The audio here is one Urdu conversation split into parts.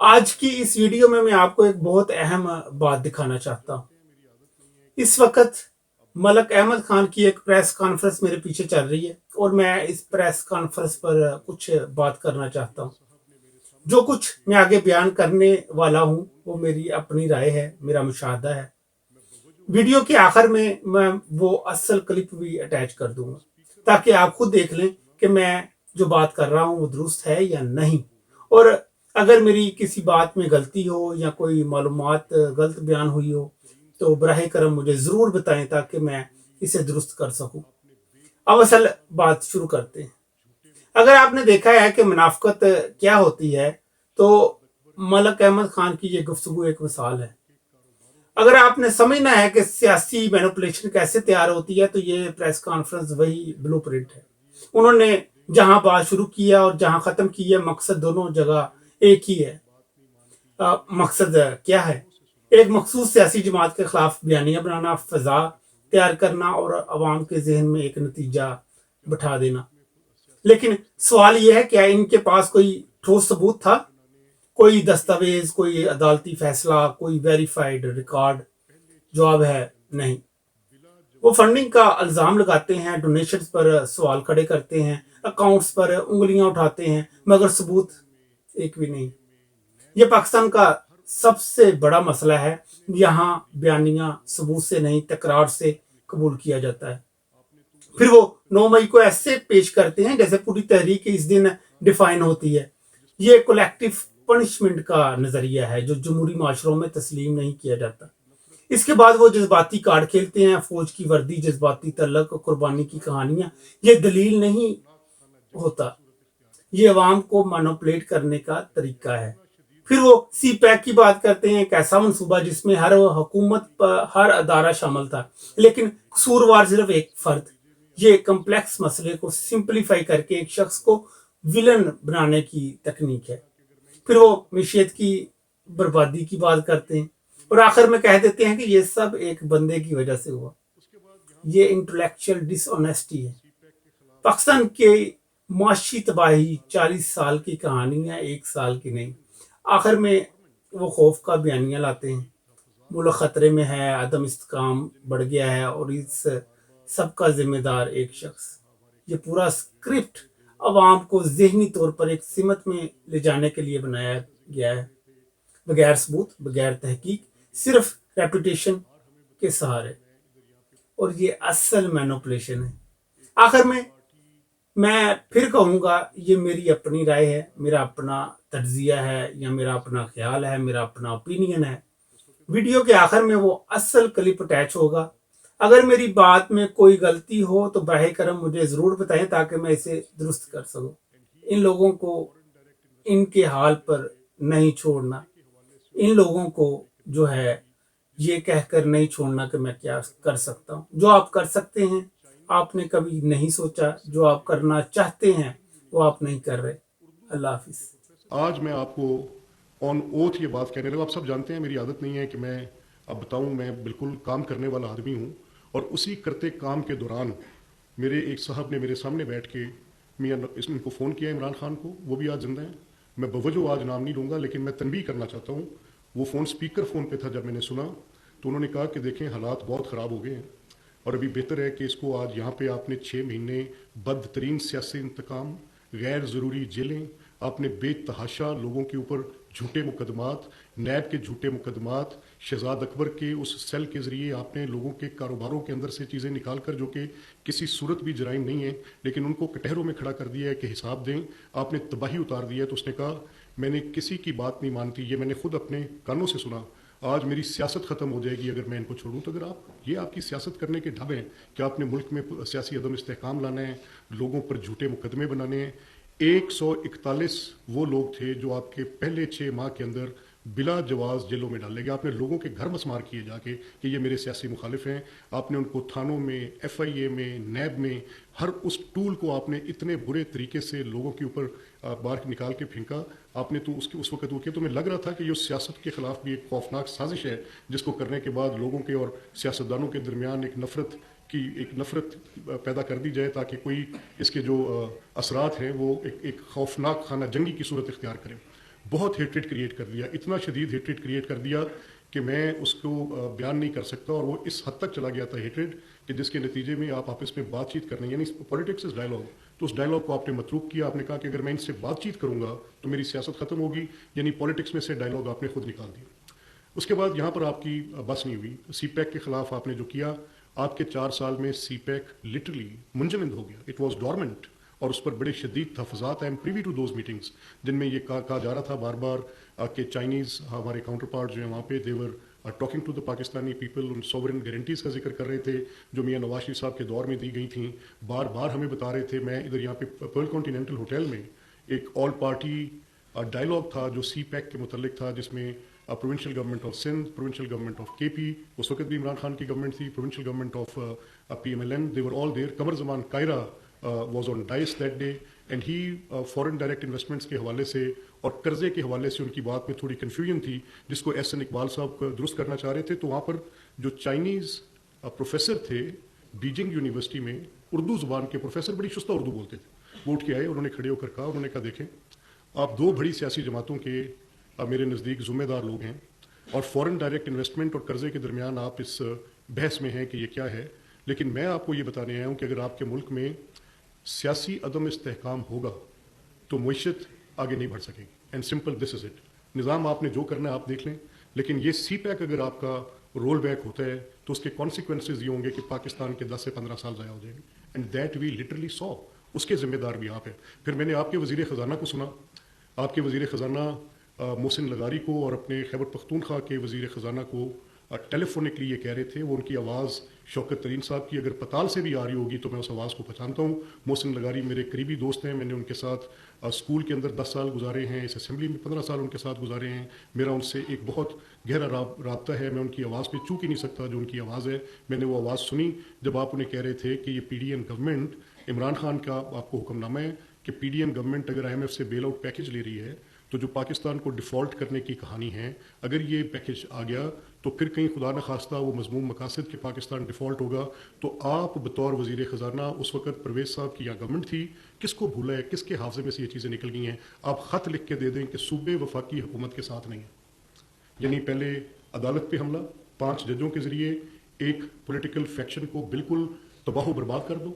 آج کی اس ویڈیو میں آپ کو ایک بہت اہم بات دکھانا چاہتا ہوں۔ اس وقت ملک احمد خان کی ایک پریس کانفرنس میرے پیچھے چل رہی ہے اور میں اس پریس کانفرنس پر کچھ بات کرنا چاہتا ہوں۔ جو کچھ میں آگے بیان کرنے والا ہوں وہ میری اپنی رائے ہے، میرا مشاہدہ ہے۔ ویڈیو کے آخر میں وہ اصل کلپ بھی اٹیچ کر دوں گا تاکہ آپ خود دیکھ لیں کہ میں جو بات کر رہا ہوں وہ درست ہے یا نہیں، اور اگر میری کسی بات میں غلطی ہو یا کوئی معلومات غلط بیان ہوئی ہو تو براہ کرم مجھے ضرور بتائیں تاکہ میں اسے درست کر سکوں۔ اب اصل بات شروع کرتے ہیں۔ اگر آپ نے دیکھا ہے کہ منافقت کیا ہوتی ہے تو ملک احمد خان کی یہ گفتگو ایک مثال ہے۔ اگر آپ نے سمجھنا ہے کہ سیاسی مینوپولیشن کیسے تیار ہوتی ہے تو یہ پریس کانفرنس وہی بلو پرنٹ ہے۔ انہوں نے جہاں بات شروع کیا اور جہاں ختم کی ہے، مقصد دونوں جگہ ایک ہی ہے۔ مقصد کیا ہے؟ ایک مخصوص سیاسی جماعت کے خلاف بیانیہ بنانا، فضا تیار کرنا اور عوام کے ذہن میں ایک نتیجہ بٹھا دینا۔ لیکن سوال یہ ہے کیا ان کے پاس کوئی ٹھوس ثبوت تھا؟ کوئی دستاویز، کوئی عدالتی فیصلہ، کوئی ویریفائڈ ریکارڈ؟ جواب ہے نہیں۔ وہ فنڈنگ کا الزام لگاتے ہیں، ڈونیشنز پر سوال کھڑے کرتے ہیں، اکاؤنٹس پر انگلیاں اٹھاتے ہیں، مگر ثبوت ایک بھی نہیں۔ یہ پاکستان کا سب سے بڑا مسئلہ ہے۔ یہاں بیانیہ ثبوت سے نہیں تکرار سے قبول کیا جاتا ہے۔ پھر وہ 9 مئی کو ایسے پیش کرتے ہیں جیسے پوری تحریک اس دن ڈیفائن ہوتی ہے۔ یہ کولیکٹیو پنشمنٹ کا نظریہ ہے جو جمہوری معاشروں میں تسلیم نہیں کیا جاتا۔ اس کے بعد وہ جذباتی کارڈ کھیلتے ہیں، فوج کی وردی، جذباتی تعلق، قربانی کی کہانیاں۔ یہ دلیل نہیں ہوتا، یہ عوام کو مینوپولیٹ کرنے کا طریقہ ہے۔ پھر وہ سی پیک کی بات کرتے ہیں، ایک ایسا منصوبہ جس میں ہر حکومت پر ہر ادارہ شامل تھا لیکن قصوروار صرف ایک فرد۔ یہ کمپلیکس مسئلے کو سمپلیفائی کر کے ایک شخص کو ویلن بنانے کی تکنیک ہے۔ پھر وہ معیشت کی بربادی کی بات کرتے ہیں اور آخر میں کہہ دیتے ہیں کہ یہ سب ایک بندے کی وجہ سے ہوا۔ یہ انٹلیکچوئل ڈس آنیسٹی ہے۔ پاکستان کے معاشی تباہی 40 سال کی کہانی ہے، 1 سال کی نہیں۔ آخر میں وہ خوف کا بیانیہ لاتے ہیں، ملک خطرے میں ہے، عدم استحکام بڑھ گیا ہے اور اس سب کا ذمہ دار ایک شخص۔ یہ پورا اسکرپٹ عوام کو ذہنی طور پر ایک سمت میں لے جانے کے لیے بنایا گیا ہے، بغیر ثبوت، بغیر تحقیق، صرف ریپوٹیشن کے سہارے۔ اور یہ اصل مینوپولیشن ہے۔ آخر میں پھر کہوں گا، یہ میری اپنی رائے ہے، میرا اپنا تجزیہ ہے یا میرا اپنا خیال ہے، میرا اپنا اوپینین ہے۔ ویڈیو کے آخر میں وہ اصل کلپ اٹیچ ہوگا۔ اگر میری بات میں کوئی غلطی ہو تو براہ کرم مجھے ضرور بتائیں تاکہ میں اسے درست کر سکوں۔ ان لوگوں کو ان کے حال پر نہیں چھوڑنا، ان لوگوں کو جو ہے یہ کہہ کر نہیں چھوڑنا کہ میں کیا کر سکتا ہوں۔ جو آپ کر سکتے ہیں آپ نے کبھی نہیں سوچا، جو آپ کرنا چاہتے ہیں وہ آپ نہیں کر رہے۔ اللہ حافظ۔ آج میں آپ کو آن اوتھ یہ بات کہنے لگا۔ آپ سب جانتے ہیں میری عادت نہیں ہے کہ میں اب بتاؤں، میں بالکل کام کرنے والا آدمی ہوں، اور اسی کرتے کام کے دوران میرے ایک صاحب نے میرے سامنے بیٹھ کے میاں ان کو فون کیا، عمران خان کو، وہ بھی آج زندہ ہیں۔ میں بوجہ آج نام نہیں لوں گا لیکن میں تنبیہ کرنا چاہتا ہوں، وہ فون سپیکر فون پہ تھا۔ جب میں نے سنا تو انہوں نے کہا کہ دیکھیں حالات بہت خراب ہو گئے ہیں اور ابھی بہتر ہے کہ اس کو آج یہاں پہ آپ نے 6 مہینے بدترین سیاسی انتقام، غیر ضروری جیلیں، آپ نے بے تحاشا لوگوں کے اوپر جھوٹے مقدمات، نیب کے جھوٹے مقدمات، شہزاد اکبر کے اس سیل کے ذریعے آپ نے لوگوں کے کاروباروں کے اندر سے چیزیں نکال کر جو کہ کسی صورت بھی جرائم نہیں ہیں لیکن ان کو کٹہروں میں کھڑا کر دیا ہے کہ حساب دیں، آپ نے تباہی اتار دی ہے۔ تو اس نے کہا میں نے کسی کی بات نہیں مانتی، یہ میں نے خود اپنے کانوں سے سنا، آج میری سیاست ختم ہو جائے گی اگر میں ان کو چھوڑوں۔ تو اگر یہ آپ کی سیاست کرنے کے ڈھب ہیں کہ آپ نے ملک میں سیاسی عدم استحکام لانا ہے، لوگوں پر جھوٹے مقدمے بنانے ہیں۔ 141 وہ لوگ تھے جو آپ کے پہلے 6 ماہ کے اندر بلا جواز جیلوں میں ڈالے گئے۔ آپ نے لوگوں کے گھر مسمار کیے جا کے کہ یہ میرے سیاسی مخالف ہیں، آپ نے ان کو تھانوں میں، ایف آئی اے میں، نیب میں، ہر اس ٹول کو آپ نے اتنے برے طریقے سے لوگوں کے اوپر باہر نکال کے پھینکا۔ آپ نے تو اس وقت وہ کیا، تو میں لگ رہا تھا کہ یہ سیاست کے خلاف بھی ایک خوفناک سازش ہے جس کو کرنے کے بعد لوگوں کے اور سیاستدانوں کے درمیان ایک نفرت پیدا کر دی جائے تاکہ کوئی اس کے جو اثرات ہیں وہ ایک خوفناک خانہ جنگی کی صورت اختیار کریں۔ بہت ہیٹریٹ کریٹ کر دیا, اتنا شدید ہیٹریٹ کریٹ کر دیا کہ میں اس کو بیان نہیں کر سکتا, اور وہ اس حد تک چلا گیا تھا ہیٹریٹ کہ جس کے نتیجے میں آپ آپس میں بات چیت کرنے, یعنی پولیٹکس از ڈائلاگ, تو اس ڈائلاگ کو آپ نے متروک کیا. آپ نے کہا کہ اگر میں ان سے بات چیت کروں گا تو میری سیاست ختم ہوگی, یعنی پولیٹکس میں سے ڈائلاگ آپ نے خود نکال دیا. اس کے بعد یہاں پر آپ کی بس نہیں ہوئی, سی پیک کے خلاف آپ نے جو کیا, آپ کے 4 سال میں سی پیک لٹرلی منجمد ہو گیا, اٹ واز ڈورمنٹ, اور اس پر بڑے شدید تحفظات. I am privy to those meetings جن میں یہ کہا جا رہا تھا بار بار کہ چائنیز ہمارے کاؤنٹر پارٹ جو ہیں وہاں پہ they're talking to the Pakistani people, in sovereign guarantees کا ذکر کر رہے تھے جو میاں نواز شریف صاحب کے دور میں دی گئی تھیں, بار بار ہمیں بتا رہے تھے. میں ادھر یہاں پہ پرل کانٹیننٹل ہوٹل میں ایک آل پارٹی ڈائلاگ تھا جو سی پیک کے متعلق تھا, جس میں provincial government of Sindh, provincial government of کے پی, اس وقت بھی عمران خان کی گورنمنٹ تھی, provincial government of P M L N, they were all there. Qamar Zaman Kaira was on dais that day, and he foreign direct investments کے حوالے سے اور قرضے کے حوالے سے ان کی بات میں تھوڑی کنفیوژن تھی, جس کو ایس این اقبال صاحب درست کرنا چاہ رہے تھے. تو وہاں پر جو چائنیز پروفیسر تھے بیجنگ یونیورسٹی میں, اردو زبان کے پروفیسر, بڑی شستہ اردو بولتے تھے, وہ اٹھ کے آئے, انہوں نے کھڑے ہو کر کہا, انہوں نے کہا دیکھیں آپ 2 بڑی سیاسی جماعتوں کے میرے نزدیک ذمہ دار لوگ ہیں, اور فارن ڈائریکٹ انویسٹمنٹ اور قرضے کے درمیان آپ اس بحث میں ہیں کہ یہ کیا ہے, لیکن میں آپ کو یہ بتانے آیا ہوں کہ اگر آپ کے ملک میں سیاسی عدم استحکام ہوگا تو معیشت آگے نہیں بڑھ سکے گی. And simple this is it. نظام آپ نے جو کرنا ہے آپ دیکھ لیں, لیکن یہ سی پیک اگر آپ کا رول بیک ہوتا ہے تو اس کے کانسیکوینسز یہ ہوں گے کہ پاکستان کے 10 سے 15 سال ضائع ہو جائیں گے. And that we literally saw. اس کے ذمہ دار بھی آپ ہیں. پھر میں نے آپ کے وزیر خزانہ کو سنا, آپ کے وزیر خزانہ محسن لغاری کو اور اپنے خیبر پختونخوا کے وزیر خزانہ کو ٹیلی فونکلی یہ کہہ رہے تھے, وہ ان کی آواز شوکت ترین صاحب کی اگر پتال سے بھی آ رہی ہوگی تو میں اس آواز کو پہچانتا ہوں. محسن لغاری میرے قریبی دوست ہیں, میں نے ان کے ساتھ اسکول کے اندر 10 سال گزارے ہیں, اس اسمبلی میں 15 سال ان کے ساتھ گزارے ہیں. میرا ان سے ایک بہت گہرا رابطہ ہے. میں ان کی آواز پہ چوک ہی نہیں سکتا جو ان کی آواز ہے. میں نے وہ آواز سنی جب آپ انہیں کہہ رہے تھے کہ یہ P D M government, Imran Khan کا آپ کو حکم نامہ ہے کہ پی ڈی ایم گورنمنٹ اگر آئی ایم ایف سے بیل آؤٹ پیکج لے رہی ہے تو جو پاکستان کو ڈیفالٹ کرنے کی کہانی ہے, اگر یہ پیکج آ گیا تو پھر کہیں خدا نخواستہ وہ مضموم مقاصد کہ پاکستان ڈیفالٹ ہوگا, تو آپ بطور وزیر خزانہ, اس وقت پرویز صاحب کی یہاں گورنمنٹ تھی, کس کو بھولا ہے, کس کے حافظے میں سے یہ چیزیں نکل گئی ہیں؟ آپ خط لکھ کے دے دیں کہ صوبے وفاقی حکومت کے ساتھ نہیں ہے. یعنی پہلے عدالت پہ حملہ 5 ججوں کے ذریعے ایک پولیٹیکل فیکشن کو بالکل تباہ و برباد کر دو,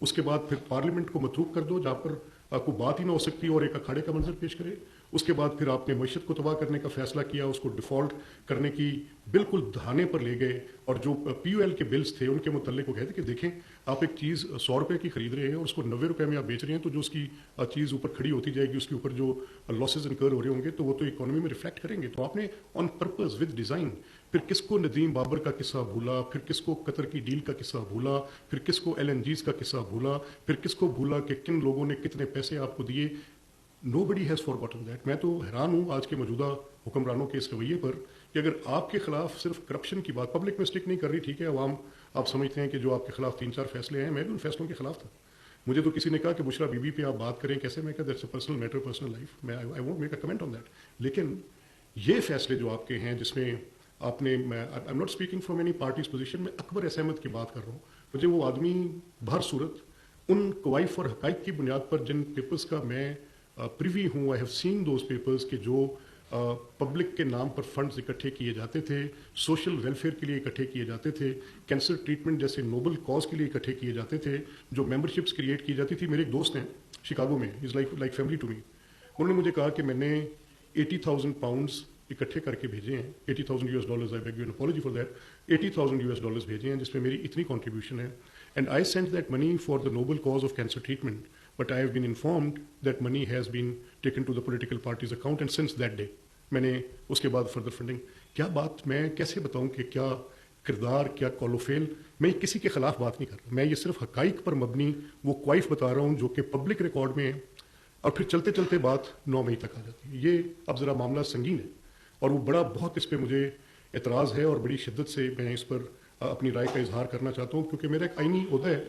اس کے بعد پھر پارلیمنٹ کو متروک کر دو جہاں پر کوئی بات ہی نہ ہو سکتی اور ایک اکھاڑے کا منظر پیش کرے. اس کے بعد پھر آپ نے معیشت کو تباہ کرنے کا فیصلہ کیا, اس کو ڈیفالٹ کرنے کی بالکل دہانے پر لے گئے, اور جو پی یو ایل کے بلز تھے ان کے متعلق وہ کہتے کہ دیکھیں آپ ایک چیز 100 روپے کی خرید رہے ہیں اور اس کو 90 روپے میں آپ بیچ رہے ہیں, تو جو اس کی چیز اوپر کھڑی ہوتی جائے گی اس کے اوپر جو لاسز انکر ہو رہے ہوں گے تو وہ تو اکانومی میں ریفلیکٹ کریں گے. تو آپ نے آن پرپز ود ڈیزائن, پھر کس کو ندیم بابر کا قصہ بھولا, پھر کس کو قطر کی ڈیل کا قصہ بھولا, پھر کس کو ایل این جیز کا قصہ بھولا, پھر کس کو بھولا کہ کن لوگوں نے کتنے پیسے آپ کو دیے. Nobody has forgotten that. میں تو حیران ہوں آج کے موجودہ حکمرانوں کے اس رویے پر کہ اگر آپ کے خلاف صرف کرپشن کی بات پبلک میں اسٹک نہیں کر رہی, ٹھیک ہے عوام آپ سمجھتے ہیں کہ جو آپ کے خلاف 3-4 فیصلے ہیں, میں بھی ان فیصلوں کے خلاف تھا. مجھے تو کسی نے کہا کہ بشرا بی بی پہ آپ بات کریں کیسے, میں کہا that's a personal matter, personal life, میں I won't make a comment on that. لیکن یہ فیصلے جو آپ کے ہیں جس میں آپ نے, I am not speaking from any parties position, میں اکبر ایس احمد کی بات کر رہا ہوں. مجھے وہ آدمی بہر صورت ان کوائف اور حقائق کی بنیاد پر جن پیپرز کا میں پریوی ہوں, I have seen those papers کہ جو پبلک کے نام پر فنڈز اکٹھے کیے جاتے تھے, سوشل ویلفیئر کے لیے اکٹھے کیے جاتے تھے, کینسر ٹریٹمنٹ جیسے نوبل کاز کے لیے اکٹھے کیے جاتے تھے, جو ممبرشپس کریٹ کی جاتی تھی. میرے ایک دوست ہیں شکاگو میں, is like family to me. انہوں نے مجھے کہا کہ میں نے 80,000 پاؤنڈز اکٹھے کر کے بھیجے ہیں, $80,000, I beg you an apology for that, $80,000 بھیجے ہیں جس میں میری اتنی کنٹریبیوشن ہے. And I sent that money for the noble cause of cancer treatment, but I have been informed that money has been taken to the political party's account, and since that day میں نے اس کے بعد فردر فنڈنگ. کیا بات, میں کیسے بتاؤں کہ کیا کردار, کیا کال و فیل. میں کسی کے خلاف بات نہیں کر رہا, میں یہ صرف حقائق پر مبنی وہ کوائف بتا رہا ہوں جو کہ پبلک ریکارڈ میں ہے, اور پھر چلتے چلتے بات 9 مئی تک آ جاتی ہے. یہ اب ذرا معاملہ سنگین ہے اور وہ بڑا بہت اس پہ مجھے اعتراض ہے, اور بڑی شدت سے میں اس پر اپنی رائے کا اظہار کرنا چاہتا ہوں, کیونکہ میرا ایک آئینی عہدہ ہے.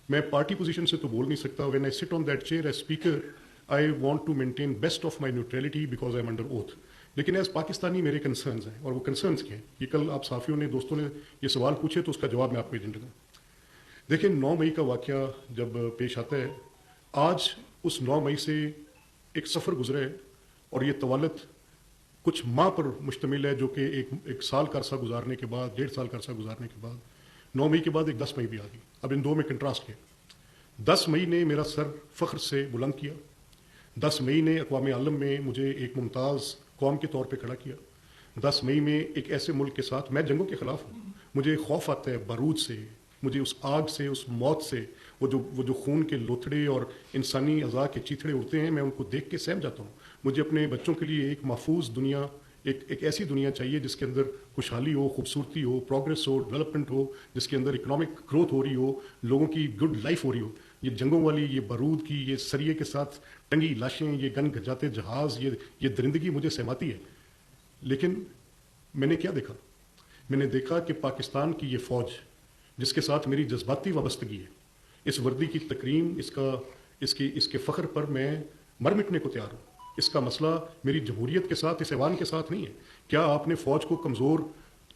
میں پارٹی پوزیشن سے تو بول نہیں سکتا. When I sit on that chair as speaker I want to maintain best of my neutrality because I am under oath. لیکن ایز پاکستانی میرے کنسرنز ہیں, اور وہ کنسرنز کے ہیں. یہ کل آپ صحافیوں نے, دوستوں نے یہ سوال پوچھے تو اس کا جواب میں آپ کو دے دوں. دیکھیں 9 مئی کا واقعہ جب پیش آتا ہے, آج اس 9 مئی سے ایک سفر گزرا ہے, اور یہ طوالت کچھ ماہ پر مشتمل ہے، جو کہ ایک سال کا عرصہ گزارنے کے بعد، 1.5 سال کا عرصہ گزارنے کے بعد 9 مئی کے بعد ایک 10 مئی بھی آ گئی. اب ان دو میں کنٹراسٹ کیا. 10 مئی نے میرا سر فخر سے بلند کیا. 10 مئی نے اقوام عالم میں مجھے ایک ممتاز قوم کے طور پہ کھڑا کیا. 10 مئی میں ایک ایسے ملک کے ساتھ، میں جنگوں کے خلاف ہوں، مجھے خوف آتا ہے بارود سے، مجھے اس آگ سے، اس موت سے، وہ جو خون کے لوتھڑے اور انسانی اعضاء کے چیتھڑے اڑتے ہیں، میں ان کو دیکھ کے سہم جاتا ہوں. مجھے اپنے بچوں کے لیے ایک محفوظ دنیا، ایک ایسی دنیا چاہیے جس کے اندر خوشحالی ہو، خوبصورتی ہو، پروگریس ہو، ڈیولپمنٹ ہو، جس کے اندر اکنامک گروتھ ہو رہی ہو، لوگوں کی گڈ لائف ہو رہی ہو. یہ جنگوں والی، یہ بارود کی، یہ سریے کے ساتھ ٹنگی لاشیں، یہ گن گھجاتے جہاز، یہ درندگی مجھے سہماتی ہے. لیکن میں نے کیا دیکھا؟ میں نے دیکھا کہ پاکستان کی یہ فوج، جس کے ساتھ میری جذباتی وابستگی ہے، اس وردی کی تکریم، اس کے فخر پر میں مر مٹنے کو تیار ہوں. اس کا مسئلہ میری جمہوریت کے ساتھ، اس ایوان کے ساتھ نہیں ہے. کیا آپ نے فوج کو کمزور،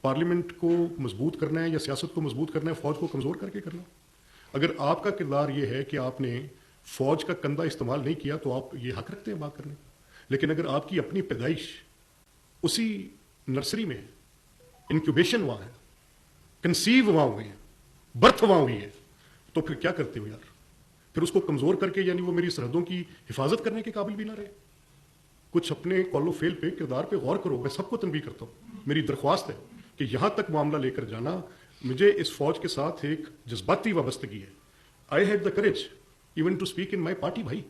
پارلیمنٹ کو مضبوط کرنا ہے یا سیاست کو مضبوط کرنا ہے؟ فوج کو کمزور کر کے کرنا. اگر آپ کا کردار یہ ہے کہ آپ نے فوج کا کندھا استعمال نہیں کیا تو آپ یہ حق رکھتے ہیں بات کرنے. لیکن اگر آپ کی اپنی پیدائش اسی نرسری میں، انکیوبیشن وہاں ہے، کنسیو وہاں ہوئے ہیں، برتھ وہاں ہوئی ہے، تو پھر کیا کرتے ہو یار؟ پھر اس کو کمزور کر کے، یعنی وہ میری سرحدوں کی حفاظت کرنے کے قابل بھی نہ رہے. کچھ اپنے قول و فعل پہ، کردار پہ غور کرو. میں سب کو تنبیہ کرتا ہوں. میری درخواست ہے کہ یہاں تک معاملہ لے کر جانا، مجھے اس فوج کے ساتھ ایک جذباتی وابستگی ہے. I had the courage even to speak in my party. بھائی